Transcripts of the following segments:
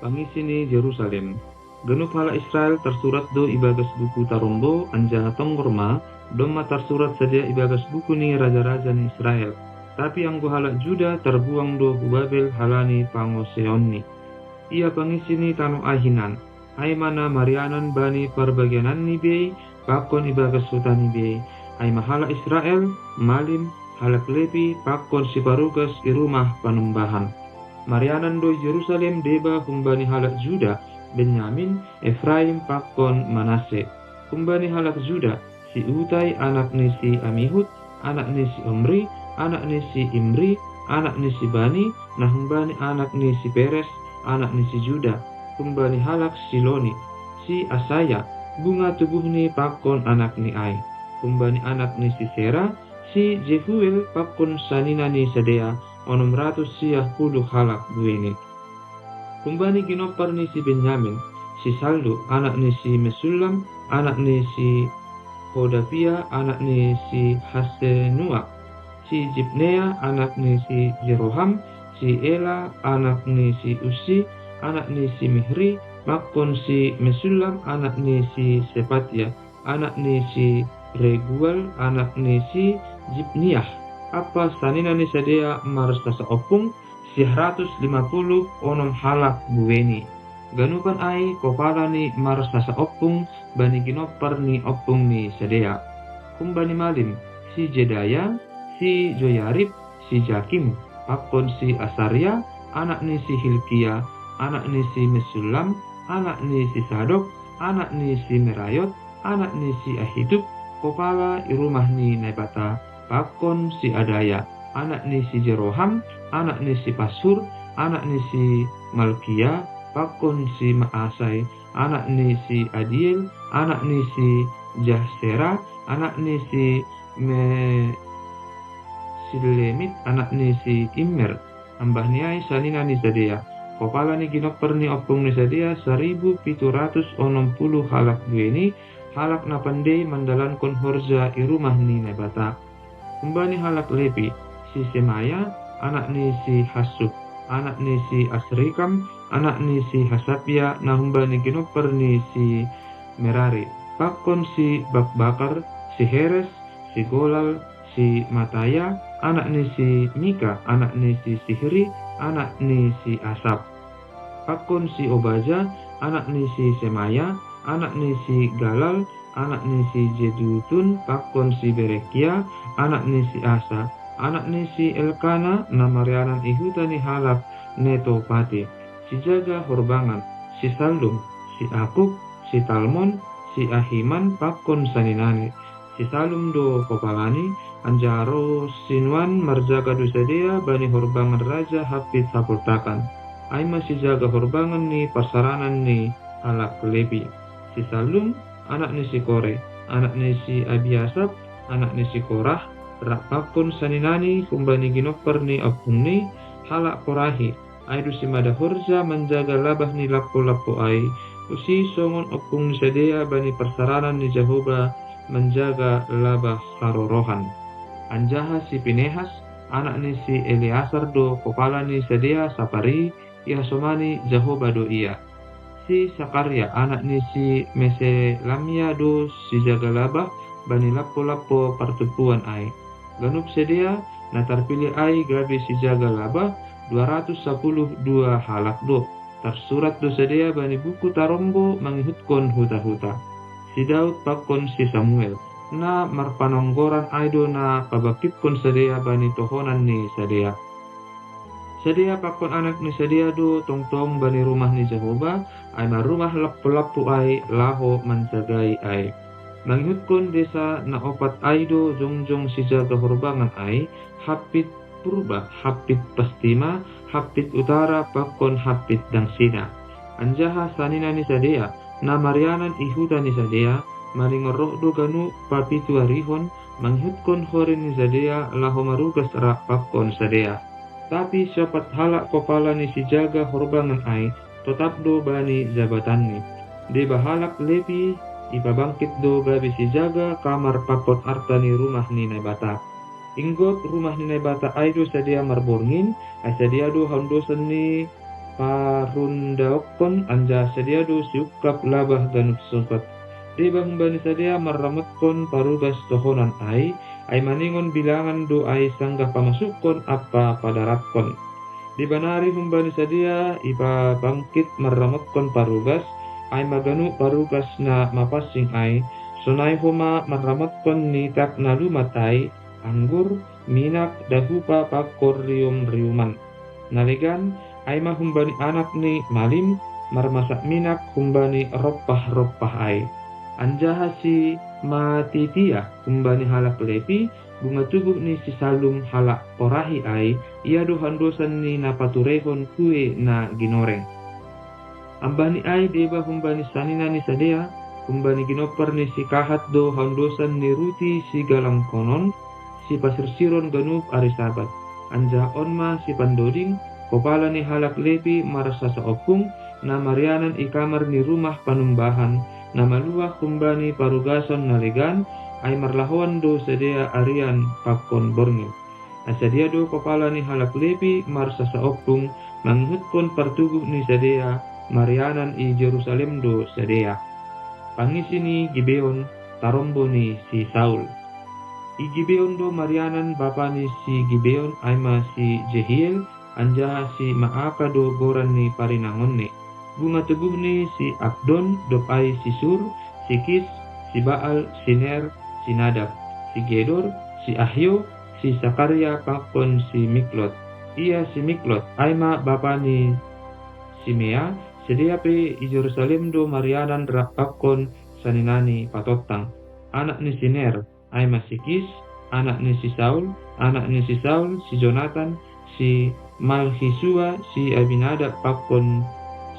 Pangisi ni Jerusalem. Genep hala Israel tersurat do ibagas buku tarombo anjaha tonggorma domma tersurat sadia ibagas buku ni raja-raja ni Israel. Tapi anggo hala Juda terbuang do Babel halani pangoseon ni. Ia pangisi ni tano ahinan. Hai mana marianan bani perbagianan ni bei pakon ibagas hutani bei. Hai mahala Israel malim halak lepi pakon siparugas di rumah panumbahan. Marianan do Yerusalem deba kumbani halak Juda, Benyamin, Efraim pakon Manase. Kumbani halak Juda, si Utai anak ni si Amihud, anak ni si Omri, anak ni si Imri, anak ni si Bani, nah kumbani anak ni si Peres, anak ni si Juda. Kumbani halak Siloni, si Asaya, bunga tubuh ni pakon anak ni Ai. Kumbani anak ni si Sera, si Jehuel pakon sanina ni Sadea, 610 halak buini. Kumbani ginopar ni si Benyamin, si Saldu, anak ni si Mesulam, anak ni si Hodavia, anak ni si Hasenua, si Jibnea, anak ni si Jeroham, si Ela, anak ni si Usi, anak ni si Mihri, makon si Mesulam, anak ni si Sepatia, anak ni si Regual, anak ni si Jibniah. Apa sanina ni Sadea marstasa opung si 150 halak buweni. Ganupan ai kopala ni marstasa opung bani ginopar ni opung ni Sadea. Kumbani malim si Jedaya, si Joyarib, si Jakim, pakon si Asaria, anak ni si Hilkia, anak ni si Mesulam, anak ni si Sadok, anak ni si Merayot, anak ni si Ahidub, kopala i rumah ni Nebata, pakon si Adaya, anak ni si Jeroham, anak ni si Pasur, anak ni si Malkia, pakon si Maasai, anak ni si Adiel, anak ni si Jahsera, anak ni si Silemit, anak ni si Immer, ambah niai sanina ni Sadea. Kopala ni ginopper ni opung ni Sadea 1760 halak dueni, halak na pandai mandalankon horja i rumah ni Nebata. Kumbani halak Lepi, si Semaya, anak ni si Hasub, anak ni si Asrikam, anak ni si Hasapia, na humbani ginopper ni si Merari. Pakon si Bakbakar, si Heres, si Golal, si Mataya, anak ni si Mika, anak ni si Sihri, anak ni si Asap. Pakon si Obaja, anak ni si Semaya, anak ni si Galal, anak ni si Jedutun, pakon si Berekia, anak ni si Asa, anak ni si Elkana, namarianan ihuta ni halak Netopati, si Jaga Horbangan, si Saldum, si Akuk, si Talmon, si Ahiman, pakon saninani, si Salum do kopalani, anjaro Sinwan marjaga dusadea bani Horbangan Raja Hafid Sapultakan. Ai masih jaga horbangan ni persaranan ni halak Lebi. Si Salum, anak ni si Kore, anak ni si Abiasap, anak ni si Korah, rakpakon saninani kumbani ginopper ni opung ni halak Korahi. Aidu si Madahurja menjaga labah ni lapo-lapo ai. Usi songon opung ni Sadea bani persaranan ni Jehovah menjaga labah harorohan. Anjaha si Pinehas, anak ni si Eleazar do kopala ni Sadea Sapari, Yasomani Jehovah do ia. Si Sakaria, anak ni si Meselamia do si Jagalabah bani lapo-lapo pertupuan ai. Ganup Sadea na terpilih ai gabi si Jagalabah 212 halak do. Tersurat do Sadea bani buku tarombo mangihutkan huta-huta. Si Daud pakon si Samuel. Na marpanonggoran aido na pabakipkon Sadea bani tohonan ni Sadea. Sadea pakon anak ni Sadea do tong-tong bani rumah ni Jehovah, ay marumah lapu-lapu ay laho menjagai ay. Manghutkon desa na opat ay do jongjong si jaga horbangan ay, Hapit Purba, Hapit Pastima, Hapit Utara, pakon Hapit Dangsina. Anjaha sanina ni Sadea, na marianan ihuta ni Sadea, maningoroh do ganu papitu arihon, manghutkon hore ni Sadea laho marugas rak pakon Sadea. Tapi syapat halak kopala ni si jaga horbangan ai, tetap do bani jabatan ni. Di bahalak Lepi, ipabangkit do gabi si jaga kamar pakot arta ni rumah ni Nebata. Inggot rumah ni Nebata ai do Sadea marborngin, ai Sadea do hondosan ni parundaokon anja sedia do siukap labah ganuk songkot. Deba humbani sadia marramotkon parugas tohonan ai maningon bilangan do ai sanggah pamasukon apa padaratkon. Dibanari humbani sadia ipa bangkit marramotkon parugas ai maganu parugas na mapasing ai sonai homa marramotkon nitak na lumatai anggur minak dahupa pakor rium-riuman. Nalegan ai humbani anak ni malim marmasak minak humbani roppah-roppah ai. Anjaha si matitia humbani halak lepi bunga tubuh ni si salum halak porahi ai ia do handosan ni napaturehon kue na ginoreng. Ambani ai deba humbani sanina ni sadea humbani ginoper ni si kahat do handosan ni ruti si galang konon si pasir siron ganup ari sabat. Anja onma si pandoding kopala ni halak lepi marasa sa opung na marianan ikamar ni rumah panumbahan na maluah humbani parugason nalegan ay marlahuan do sedia arian pakon borngil. Asadia do kopala ni halak lepi marasa sa opung manghutpon partubuh ni sedia marianan i Jerusalem do sedia. Pangisi ni Gibeon tarombo ni si Saul. I Gibeon do marianan bapa ni si Gibeon ay si Jehiel anja si Maaka do goran ni parinangon ni. Bunga tubuh ni si Abdon do ay si Sur, si Kis, si Baal, si Ner, si Nadab, si Gedor, si Ahyo, si Sakaria pakon si Miklot. Ia si Miklot ay bapa ni Simea sedia pe i Jerusalem do marianan rapakon saninani patotang. Anak ni si Ner ay si Kis, anak ni si Saul, si Jonathan, si Malhisua, si Abinadab pakon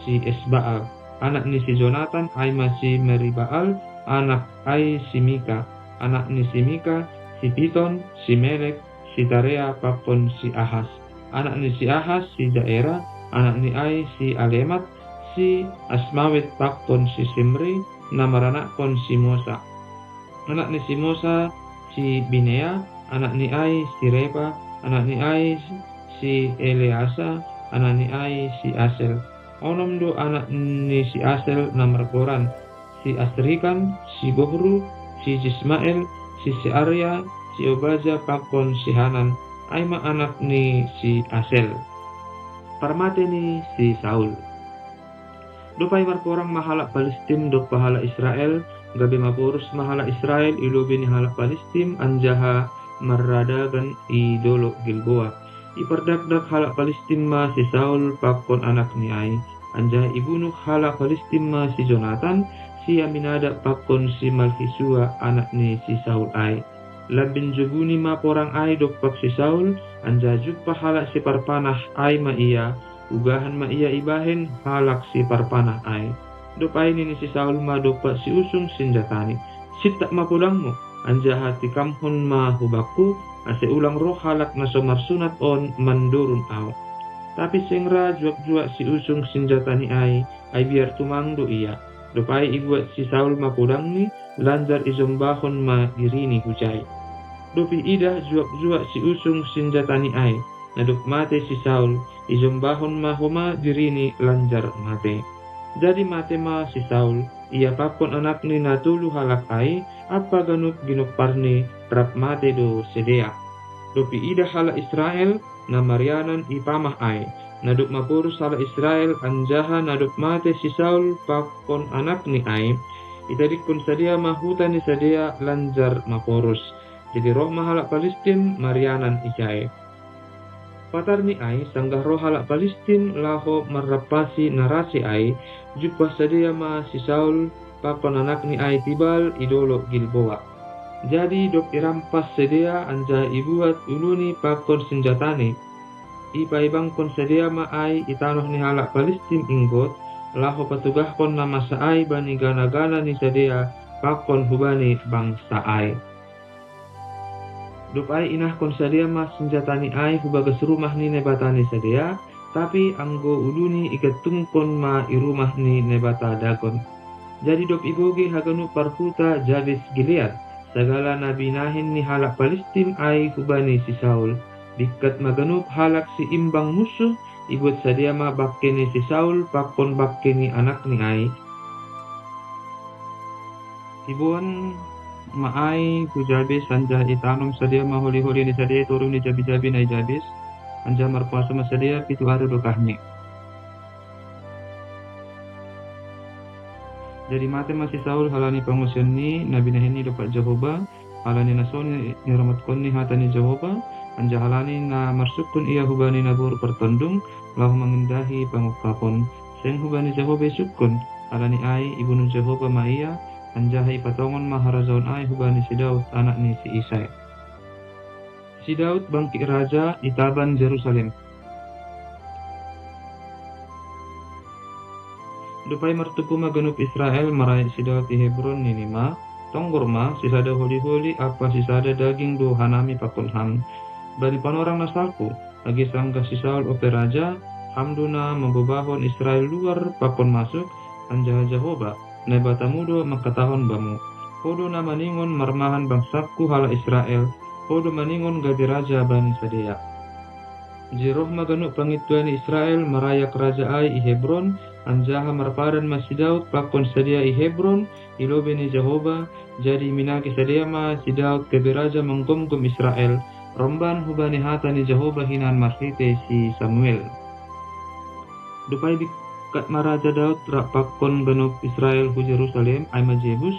si Esbaal. Anak ni si Jonathan ay si Meribaal, anak ay si Mika. Anak ni si Mika, si Piton, si Melek, si Tarea pakon si Ahas. Anak ni si Ahas, si Daerah. Anak ni ay si Alemat, si Asmawet pakon si Simri, namaranakon si Mosa. Anak ni si Mosa, si Binea. Anak ni ay si Reba. Anak ni ay si Eleasa. Anak ni ay si Asel. Onom do anak ni si Asel namarkoran si Asrikan, si Bohru, si Jismael, si Arya, si Obaja pakon si Hanan ay anak ni si Asel. Parmate ni si Saul. Dupay markorang mahala Palestim do pahala Israel gabi mapurus mahala Israel ilubi ni halak Palestim anjaha marradagan idolo Gilboa. Ipardakdak halak Palestim si Saul pakon anak ni ay anjaha ibunuh halak Palestim si Jonathan si Aminadab pakon si Malkisua anak ni si Saul ay. Labin jubuni porang ay dokpak si Saul anjaha juppa halak si parpanah ay iya ugahan iya ibahen halak si parpanah ay. Dopay ni si Saul dokpak si usung sinjatani sitak mapulang mo anjaha tikamhon hubakku ase ulang roh halak na somarsunat on mandurun aw. Tapi sengra juak-juak si usung senjata ni ay biar tumangdo iya. Dopay ibuat si Saul mapudang ni lanjar izombahon dirini hujay. Dopi ida juak-juak si usung senjata ni ay naduk mate si Saul izombahon homa dirini lanjar mate. Jadi mate si Saul ia pakon anak ni natulu halak ay apa ganup ginuparni rap mate do sedea. Dopi ida hala Israel na marianan ipamah ay naduk mapurus hala Israel anjaha naduk mate si Saul pakon anak ni ay itadikon sadia mahuta ni sadia lanjar mapurus. Jadi roh mahala Palestin marianan ijay. Patar ni ay sanggah roh halak Palestin laho marrapasi narasi ay juppa sadia si Saul pakon anak ni ay tibal idolo Gilboa. Jadi dok irampas sedia anja ibuat uluni pakon senjatane. Ipaibangkon sedia ay itanoh ni halak Palestin inggot laho patugahkon nama saay bani gana-gana ni sedia pakon hubani bangsa ay. Dok ay inahkon sedia senjatani ay hubagas rumah ni nebatani sedia tapi anggo uluni igatungkon irumah ni nebata dagon. Jadi dok iboge haganu parputa Jabes Gilead. Segala nabinahin ni halak Palestin ay hubani si Saul. Dikat maganup halak si imbang musuh Ibut sadia ma bakke ni si Saul pakon bakke ni anak ni ai. Ibuan maai ku Jabes anja itanum sadia ma holi-holi ni sadia turun ni jabi-jabi na Jabes. Anja marpuasa ma sadia pitu hari dokahnya. Jadi mate masih Saul halani pengusian ni nabi nahini dapat Jehovah halani nasoni ni rahmatkon ni hatani Jehovah anja halani na marsukun ia hubani nabur pertondung lahu mengindahi pangukapon seng hubani Jehovah sukun halani ai ibunu Jehovah ma ia anja hai patongon maharajaon ai hubani si Daud anak ni si Isai. Si Daud bangkit raja itaban Jerusalem. Dupai mertupu maganup Israel marai si Daud di Hebron ninima tonggorma sisada holi-holi apa sisada daging do hanami pakon ham bani panorang nasalku lagi sangga si Saul ope raja hamduna membobahon Israel luar pakon masuk anja Jehovah nebata mudo makatahon bamu podo na maningon marmahan bangsaku hala Israel podo maningon gabi raja bani sadea jiroh maganup pangituan Israel marayak raja ai i Hebron anjaha marpadan masih Daud pakon sadia i Hebron ilobe ni Jehovah jadi minaki sadia ma si Daud kebe raja menggomgom Israel romban hubani hata ni Jehovah hinan marsite si Samuel. Dupai bikat maraja Daud rak pakon benup Israel hu Jerusalem ai ma Jebus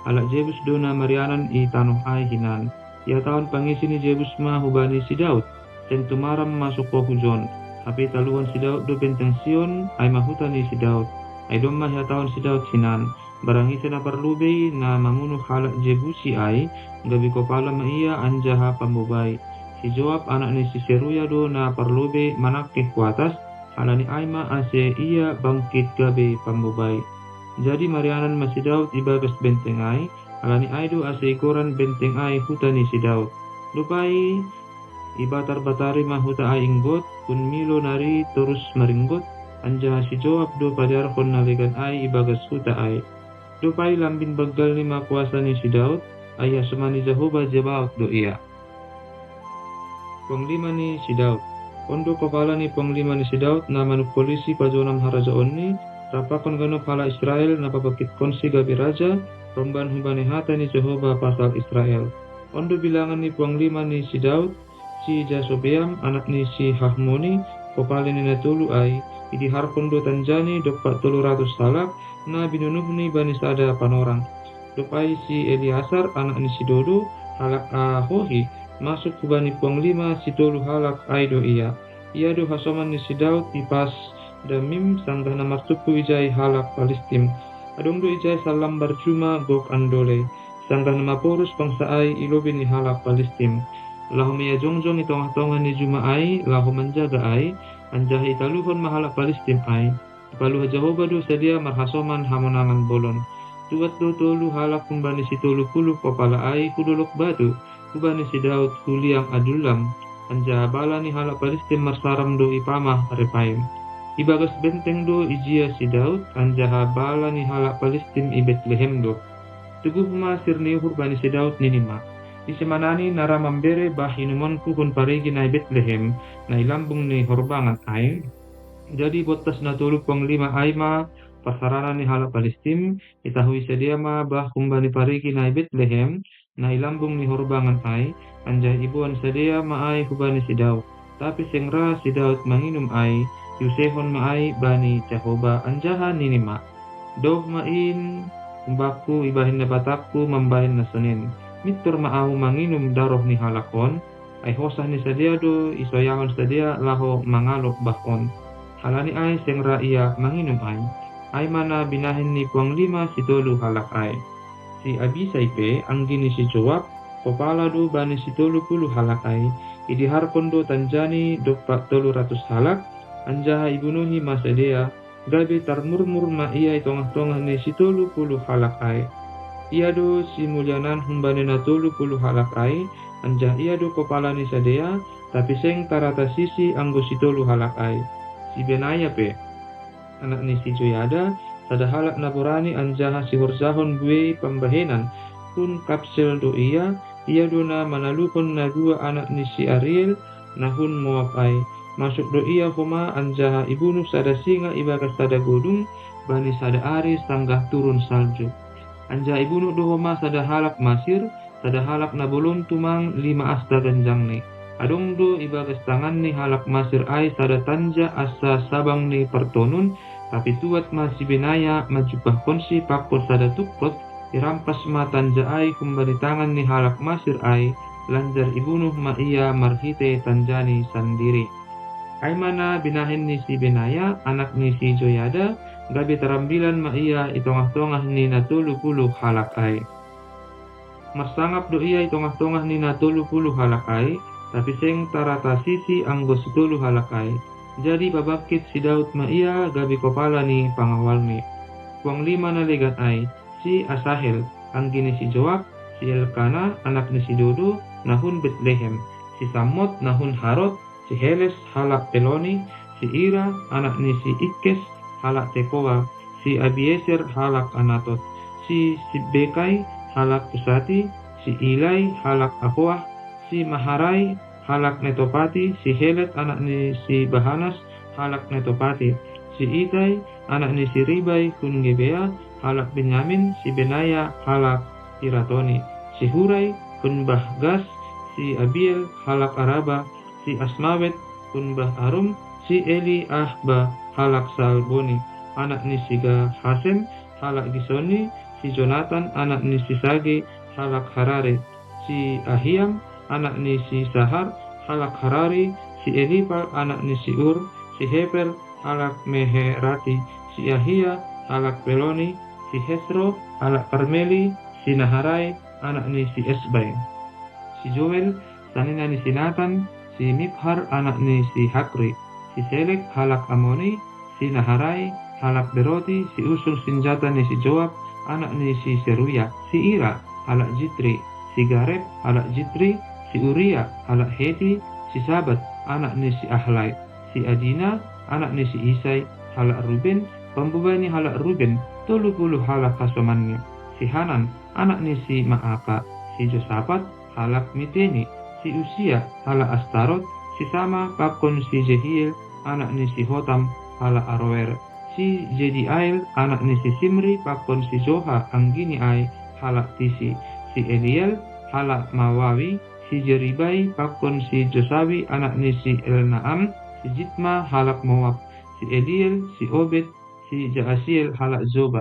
alak Jebus dona marianan i tanoh ai hinan ia tahun pangisi ni Jebus ma hubani si Daud tentu maram masuk po hujon api taluan si Daud do benteng Sion ay mahutani si Daud ay domma ya tahun si Daud sinan barang isa na parlubay na mamunuh halak Jebusi ay gabi ko pala maiya anjaha pambubay si Joab anak ni si Seruya do na parlubay manakih kuatas halani ay ma ase iya bangkit gabi pambubay jadi marianan ma si Daud ibagas benteng ay halani ay do ase ikoran benteng ay hutani si Daud lupai ibatar-batari mahuta ay inggot kun milo nari terus maringgot anja si Joab do padarkon naligan ay ibagas huta ay dupai lambin bagal ni makuasa ni si Daud ay asumani Jehovah Jebaot do iya. Panglima ni si Daud ondo kepala ni panglima ni si Daud na manuk polisi pajonam harajaon ni rapakon ganop hala Israel na papakit konsi gabi raja romban hubani hata ni Jehovah pasal Israel ondo bilangan ni panglima ni si Daud si Jasobeam anak ni si Hahmoni kopali ni natulu ay idiharpon do tanjani dokpat 300 salak na binunuh ni bani sada panorang dopai si Eliasar anak ni si Dodo halak Ahohi masuk ke bani panglima si tolu halak ay do ia do hasoman ni si Daud ipas damim sanggah na martuku ijai halak Palestim adong do ijai salam barcuma gok andole sanggah na maporus bangsa ay ilobi ni halak Palestim lahu mia jongjong itong-tongan ni Juma ay lahu menjaga ay anjahi taluhon mahalak Palestim ay paluh Jehovah do sadia marhasoman hamonangan bolon tuat do tolu halak kumbani si tolu puluh kopala ay kudulok batu kubani si Daud kuliang adulam anjaha bala ni halak Palestim marsaram do ipamah repaim ibagas benteng do ijia si Daud anjaha bala ni halak Palestim i Bethlehem do tuguh masir ni bani si Daud ninima Isimanani nara mambere bah inumon kun parigi na Bethlehem na ilambung ni horbangan ay jadi botas na tulog panglima ay ma pasaranan ni hala Palestim itahui sadia ma bah kumbani parigi na Bethlehem na ilambung ni horbangan ay anjay ibuan sadia ma ay hubani si Daud tapi sengra si Daud manginum ay yusehon ma ay bani Jehovah anjaha ninima doh main umbaku ibahin na batakku mambahin na sunin mitur maahu manginum daroh ni halakon ay hosah ni sadia do isoyahon sadia laho mangalok bakon halani ay sengra iya manginum ay mana binahin ni panglima si tolu halak ay si Abisai pe anggi ni si Joab kopala do bani si 30 halak ay idiharpon do tanjani dokpat 300 halak anjaha ibunuhi masadia gabi tarmurmur ma iya itong-tongah ni si 30 halak ay ia do si mulyanan humbani na 30 halak ay anjah ia do kepala ni sadea tapi seng tarata sisi anggo si 30 halak ay si Benaya pe anak ni si Joyada sada halak naborani anjaha si horzahon buwe pambahenan kun kapsel do ia do na manalukon na dua anak ni si Ariel nahun Moab ay masuk do ia homa anjaha ibunuh sada singa ibagas sada godung, bani sada ari sanggah turun salju. Anja ibunuh do homa sada halak masir, sada halak na bolon tumang 5 asta ganjang ni. Adong do ibagas tangan ni halak masir ai sada tanja asa sabang ni pertonun, tapi tuat masih benaya majupah konsi pakpol sada tukrot, irampas ma tanja ai kumbali tangan ni halak masir ai, lanjar ibunuh ma ia marhite tanjani sandiri. Ai mana binahin ni si Benaya, anak ni si Joyada, gabi tarambilan ma ia itongah-tongah ni na 30 halak ai. Marsangap do ia itongah-tongah ni na 30 halak ai, tapi seng tarata sisi anggo 10 halak ai. Jadi babakit si Daud ma ia gabi kopala ni pangawal ni. Kuang 5 na legat ai, si Asahel, anggi ni si Joab, si Elkana, anak ni si Dodo, nahun Betlehem, si Samot, nahun Harod, si Heles, halak Peloni, si Ira, anak ni si Ikkes, halak Tekoa, si Abieser, halak Anatot, si Sibbekai, halak Pusati, si Ilai, halak Ahoah, si Maharai, halak Netopati, si Helet, anak ni si Bahanas, halak Netopati, si Itai, anak ni si Ribai, kun Gebea, halak Benyamin, si Benaya, halak Piratoni, si Hurai, kun Bahgas, si Abiel, halak Araba, si Asmawet, kun Bah Arum, si Eli Ahba, halak Salboni, anak ni si Hasem, halak Gisoni, si Jonathan, anak ni si Sage, halak Harare, si Ahiam, anak ni si Sahar, halak Harari, si Elipal, anak ni si Ur, si Heper, halak Meherati, si Ahia, halak Peloni, si Hesro, halak Karmeli, si Naharai, anak ni si Esbai, si Joel, sanina ni si Nathan, si Miphar, anak ni si Hakri, si Selek, halak Amoni, si Naharai, halak Beroti, si usul senjata ni si Joab, anak ni si Seruya, si Ira, halak Jitri, si Gareb, halak Jitri, si Uria, halak Heti, si Sabat, anak ni si Ahlai, si Adina, anak ni si Isai, halak Ruben, pembebani halak Ruben, 30 halak kasomannya, si Hanan, anak ni si Maaka, si Josafat, halak Miteni, si Usia, halak Astarot, si Sama, pakon si Jehiel, anak ni si Hotam, halak Aroer, si Jediael, anak ni si Simri, pakon si Zoha, anggini ai, halak Tisi, si Eliel, halak Mawawi, si Jeribai, pakon si Josawi, anak ni si Elnaam, si Jitma, halak Moab, si Eliel, si Obed, si Jaasiel, halak Zoba,